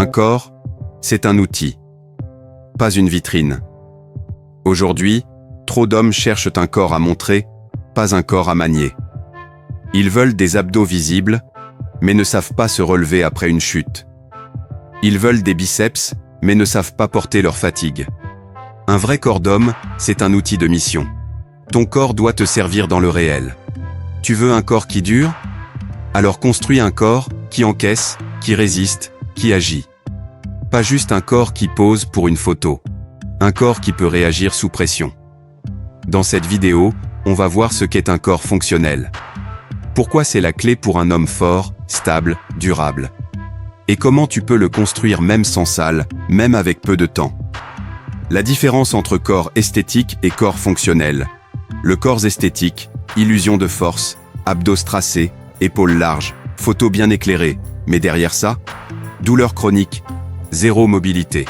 Un corps, c'est un outil, pas une vitrine. Aujourd'hui, trop d'hommes cherchent un corps à montrer, pas un corps à manier. Ils veulent des abdos visibles, mais ne savent pas se relever après une chute. Ils veulent des biceps, mais ne savent pas porter leur fatigue. Un vrai corps d'homme, c'est un outil de mission. Ton corps doit te servir dans le réel. Tu veux un corps qui dure? Alors construis un corps qui encaisse, qui résiste, qui agit. Pas juste un corps qui pose pour une photo. Un corps qui peut réagir sous pression. Dans cette vidéo, on va voir ce qu'est un corps fonctionnel. Pourquoi c'est la clé pour un homme fort, stable, durable. Et comment tu peux le construire même sans salle, même avec peu de temps. La différence entre corps esthétique et corps fonctionnel. Le corps esthétique, illusion de force, abdos tracés, épaules larges, photo bien éclairée, mais derrière ça, douleur chronique, zéro mobilité,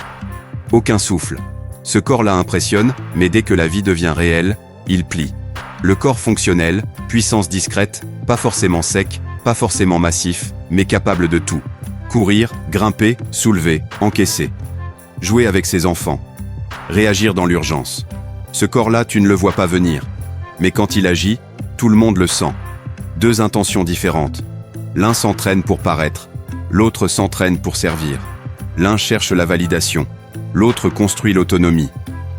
aucun souffle. Ce corps-là impressionne, mais dès que la vie devient réelle, il plie. Le corps fonctionnel, puissance discrète, pas forcément sec, pas forcément massif, mais capable de tout. Courir, grimper, soulever, encaisser. Jouer avec ses enfants. Réagir dans l'urgence. Ce corps-là, tu ne le vois pas venir. Mais quand il agit, tout le monde le sent. Deux intentions différentes. L'un s'entraîne pour paraître, l'autre s'entraîne pour servir. L'un cherche la validation, l'autre construit l'autonomie.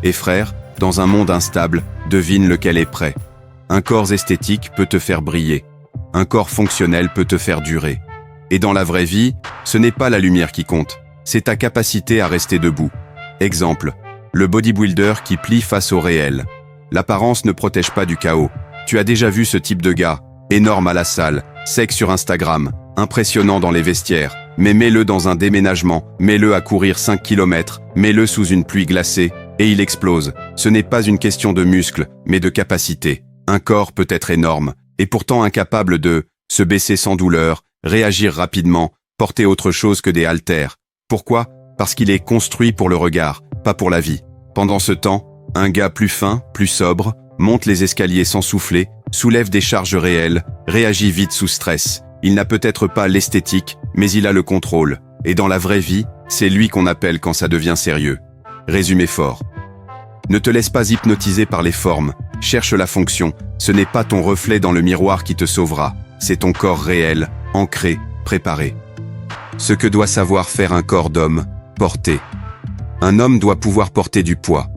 Et frère, dans un monde instable, devine lequel est prêt. Un corps esthétique peut te faire briller. Un corps fonctionnel peut te faire durer. Et dans la vraie vie, ce n'est pas la lumière qui compte, c'est ta capacité à rester debout. Exemple, le bodybuilder qui plie face au réel. L'apparence ne protège pas du chaos. Tu as déjà vu ce type de gars, énorme à la salle, sec sur Instagram, impressionnant dans les vestiaires, mais mets-le dans un déménagement, mets-le à courir 5 km, mets-le sous une pluie glacée, et il explose. Ce n'est pas une question de muscles, mais de capacité. Un corps peut être énorme, et pourtant incapable de se baisser sans douleur, réagir rapidement, porter autre chose que des haltères. Pourquoi? Parce qu'il est construit pour le regard, pas pour la vie. Pendant ce temps, un gars plus fin, plus sobre, monte les escaliers sans souffler, soulève des charges réelles, réagit vite sous stress. Il n'a peut-être pas l'esthétique, mais il a le contrôle. Et dans la vraie vie, c'est lui qu'on appelle quand ça devient sérieux. Résumé fort. Ne te laisse pas hypnotiser par les formes, cherche la fonction. Ce n'est pas ton reflet dans le miroir qui te sauvera, c'est ton corps réel, ancré, préparé. Ce que doit savoir faire un corps d'homme, porter. Un homme doit pouvoir porter du poids.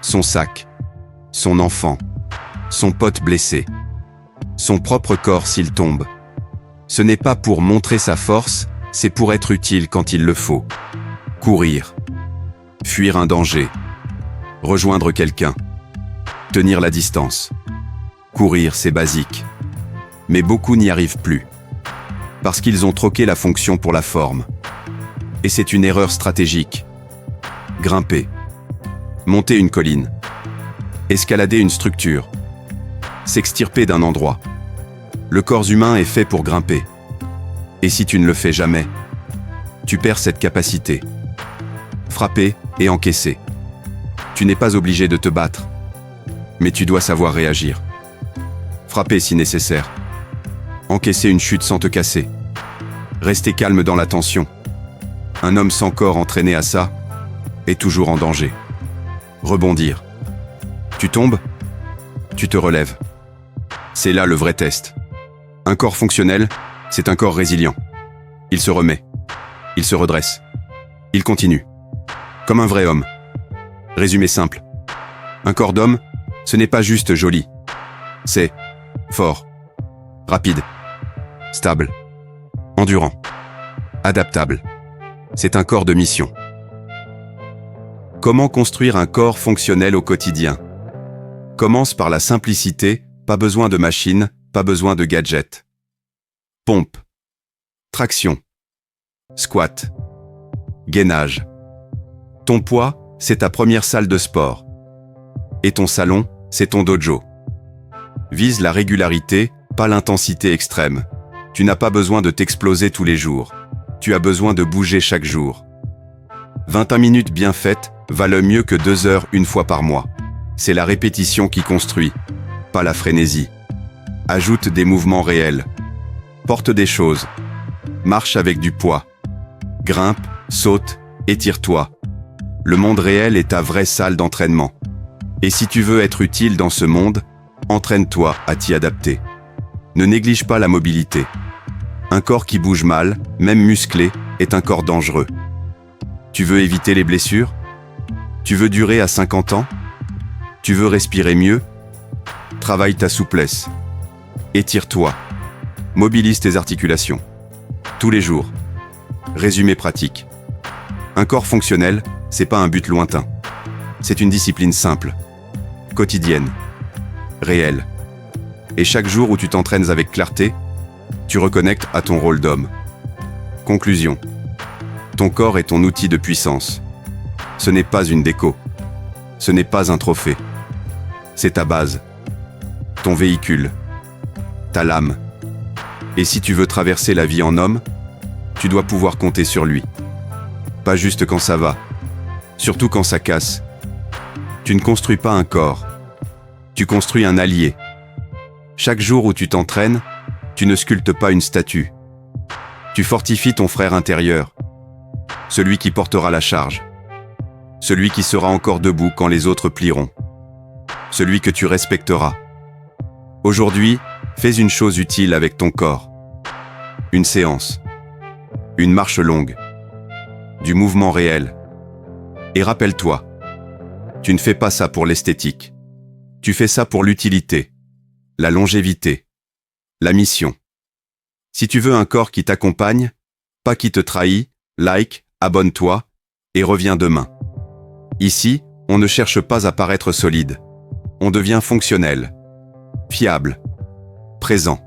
Son sac, son enfant, son pote blessé, son propre corps s'il tombe. Ce n'est pas pour montrer sa force, c'est pour être utile quand il le faut. Courir, fuir un danger, rejoindre quelqu'un, tenir la distance. Courir, c'est basique. Mais beaucoup n'y arrivent plus. Parce qu'ils ont troqué la fonction pour la forme. Et c'est une erreur stratégique. Grimper. Monter une colline. Escalader une structure. S'extirper d'un endroit. Le corps humain est fait pour grimper. Et si tu ne le fais jamais, tu perds cette capacité. Frapper et encaisser. Tu n'es pas obligé de te battre. Mais tu dois savoir réagir. Frapper si nécessaire. Encaisser une chute sans te casser. Rester calme dans la tension. Un homme sans corps entraîné à ça est toujours en danger. Rebondir. Tu tombes, tu te relèves. C'est là le vrai test. Un corps fonctionnel, c'est un corps résilient. Il se remet. Il se redresse. Il continue. Comme un vrai homme. Résumé simple. Un corps d'homme, ce n'est pas juste joli. C'est fort, rapide, stable, endurant, adaptable. C'est un corps de mission. Comment construire un corps fonctionnel au quotidien? Commence par la simplicité, pas besoin de machine, pas besoin de gadgets. Pompe, traction, squat, gainage. Ton poids, c'est ta première salle de sport. Et ton salon, c'est ton dojo. Vise la régularité, pas l'intensité extrême. Tu n'as pas besoin de t'exploser tous les jours. Tu as besoin de bouger chaque jour. 21 minutes bien faites valent mieux que 2 heures une fois par mois. C'est la répétition qui construit, pas la frénésie. Ajoute des mouvements réels. Porte des choses. Marche avec du poids. Grimpe, saute, étire-toi. Le monde réel est ta vraie salle d'entraînement. Et si tu veux être utile dans ce monde, entraîne-toi à t'y adapter. Ne néglige pas la mobilité. Un corps qui bouge mal, même musclé, est un corps dangereux. Tu veux éviter les blessures? Tu veux durer à 50 ans? Tu veux respirer mieux? Travaille ta souplesse. Étire-toi. Mobilise tes articulations. Tous les jours. Résumé pratique. Un corps fonctionnel, c'est pas un but lointain. C'est une discipline simple, quotidienne, réelle. Et chaque jour où tu t'entraînes avec clarté, tu reconnectes à ton rôle d'homme. Conclusion. Ton corps est ton outil de puissance. Ce n'est pas une déco. Ce n'est pas un trophée. C'est ta base. Ton véhicule. Ta lame. Et si tu veux traverser la vie en homme, tu dois pouvoir compter sur lui. Pas juste quand ça va, surtout quand ça casse. Tu ne construis pas un corps, tu construis un allié. Chaque jour où tu t'entraînes, tu ne sculptes pas une statue. Tu fortifies ton frère intérieur, celui qui portera la charge, celui qui sera encore debout quand les autres plieront, celui que tu respecteras. Aujourd'hui, fais une chose utile avec ton corps. Une séance, une marche longue, du mouvement réel. Et rappelle-toi, tu ne fais pas ça pour l'esthétique. Tu fais ça pour l'utilité, la longévité, la mission. Si tu veux un corps qui t'accompagne, pas qui te trahit, like, abonne-toi et reviens demain. Ici, on ne cherche pas à paraître solide. On devient fonctionnel, fiable, présent.